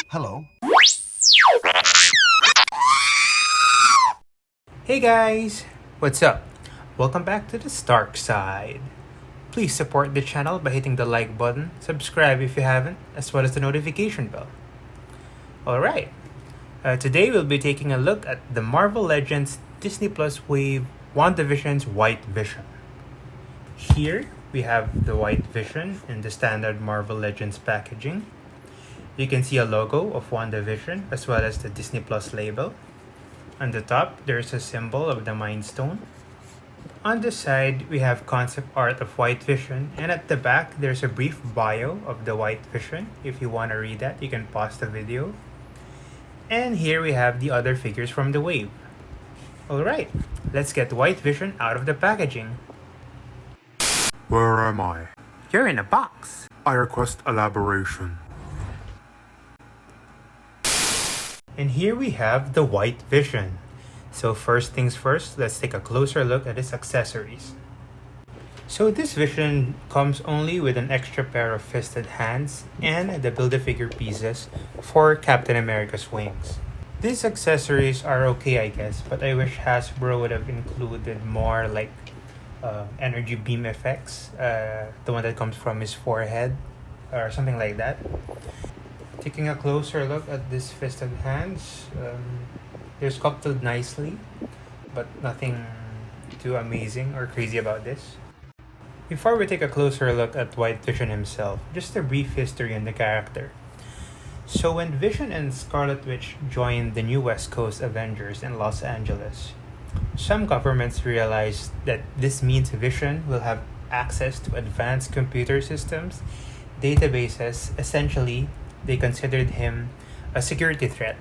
Hello. Hey guys! What's up? Welcome back to the Starkside. Please support the channel by hitting the like button, subscribe if you haven't, as well as the notification bell. Alright, today we'll be taking a look at the Marvel Legends Disney Plus Wave WandaVision's White Vision. Here we have the White Vision in the standard Marvel Legends packaging. You can see a logo of WandaVision as well as the Disney Plus label. On the top, there's a symbol of the Mind Stone. On the side, we have concept art of White Vision, and at the back, there's a brief bio of the White Vision. If you want to read that, you can pause the video. And here we have the other figures from the wave. Alright, let's get White Vision out of the packaging. Where am I? You're in a box. I request elaboration. And here we have the White Vision. So first things first, let's take a closer look at its accessories. So this Vision comes only with an extra pair of fisted hands and the Build-A-Figure pieces for Captain America's wings. These accessories are okay, I guess, but I wish Hasbro would have included more like energy beam effects, the one that comes from his forehead or something like that. Taking a closer look at these fisted hands, they're sculpted nicely, but nothing too amazing or crazy about this. Before we take a closer look at White Vision himself, just a brief history on the character. So when Vision and Scarlet Witch joined the new West Coast Avengers in Los Angeles, some governments realized that this means Vision will have access to advanced computer systems, databases. Essentially, they considered him a security threat.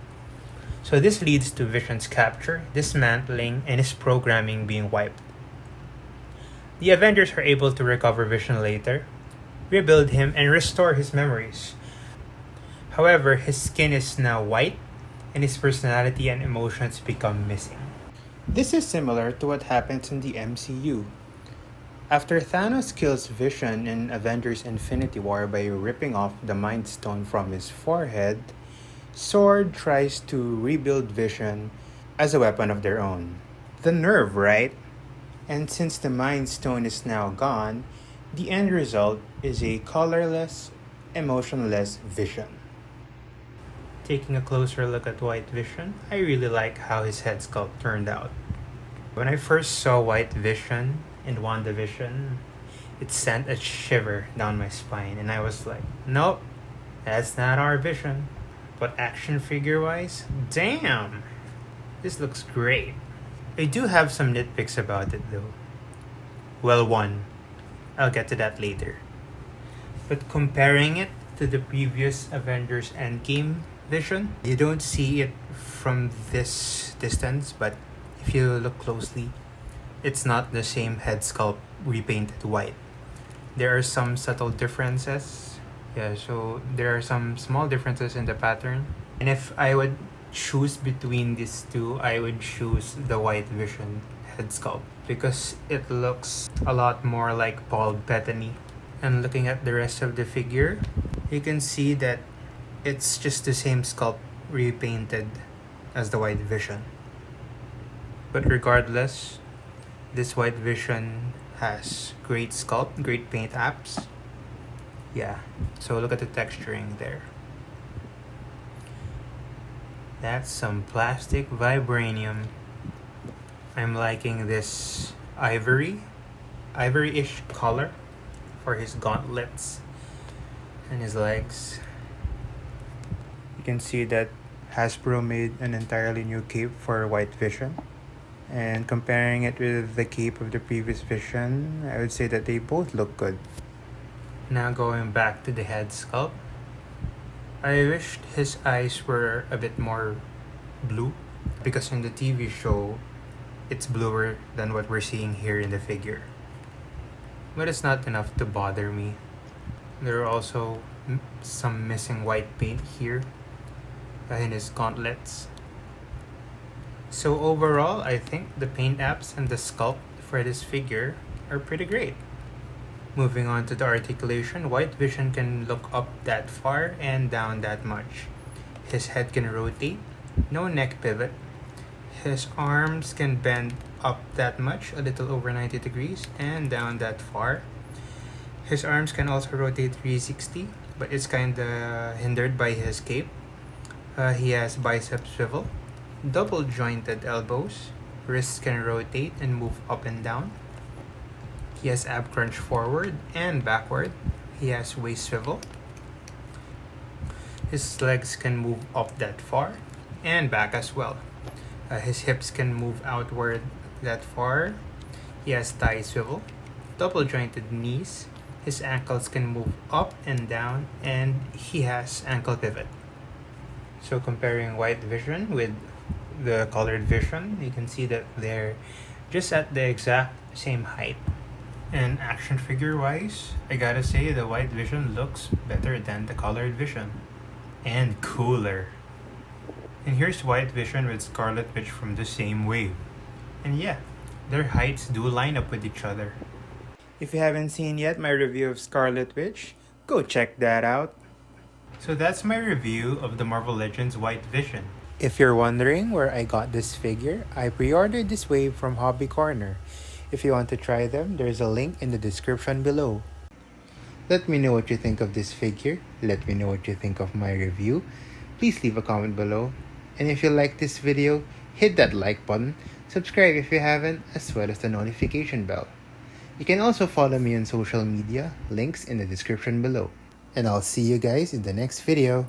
So this leads to Vision's capture, dismantling, and his programming being wiped. The Avengers are able to recover Vision later, rebuild him, and restore his memories. However, his skin is now white, and his personality and emotions become missing. This is similar to what happens in the MCU. After Thanos kills Vision in Avengers Infinity War by ripping off the Mind Stone from his forehead, S.W.O.R.D. tries to rebuild Vision as a weapon of their own. The nerve, right? And since the Mind Stone is now gone, the end result is a colorless, emotionless Vision. Taking a closer look at White Vision, I really like how his head sculpt turned out. When I first saw White Vision in WandaVision, it sent a shiver down my spine, and I was like, nope, that's not our Vision. But action figure wise, damn, this looks great. I do have some nitpicks about it though. Well, one, I'll get to that later. But comparing it to the previous Avengers Endgame Vision, you don't see it from this distance, but if you look closely, it's not the same head sculpt repainted white. There are some subtle differences. Yeah, so there are some small differences in the pattern. And if I would choose between these two, I would choose the White Vision head sculpt because it looks a lot more like Paul Bettany. And looking at the rest of the figure, you can see that it's just the same sculpt repainted as the White Vision. But regardless, this White Vision has great sculpt, great paint apps. Yeah, so look at the texturing there. That's some plastic vibranium. I'm liking this ivory-ish color for his gauntlets and his legs. You can see that Hasbro made an entirely new cape for White Vision. And comparing it with the cape of the previous Vision, I would say that they both look good. Now going back to the head sculpt, I wished his eyes were a bit more blue because in the TV show, it's bluer than what we're seeing here in the figure. But it's not enough to bother me. There are also some missing white paint here in his gauntlets. So overall, I think the paint apps and the sculpt for this figure are pretty great. Moving on to the articulation, White Vision can look up that far and down that much. His head can rotate, no neck pivot. His arms can bend up that much, a little over 90 degrees, and down that far. His arms can also rotate 360, but it's kinda hindered by his cape. He has bicep swivel, double jointed elbows, wrists can rotate and move up and down. He has ab crunch forward and backward. He has waist swivel. His legs can move up that far and back as well. His hips can move outward that far. He has thigh swivel, double jointed knees. His ankles can move up and down, and he has ankle pivot. So comparing white vision with the colored vision, you can see that they're just at the exact same height. And action figure wise, I gotta say the white vision looks better than the colored vision. And cooler. And here's white vision with Scarlet Witch from the same wave. And yeah, their heights do line up with each other. If you haven't seen yet my review of Scarlet Witch, go check that out. So that's my review of the Marvel Legends White Vision. If you're wondering where I got this figure, I pre-ordered this wave from Hobby Corner. If you want to try them, there's a link in the description below. Let me know what you think of this figure. Let me know what you think of my review. Please leave a comment below. And if you like this video, hit that like button, subscribe if you haven't, as well as the notification bell. You can also follow me on social media, links in the description below. And I'll see you guys in the next video.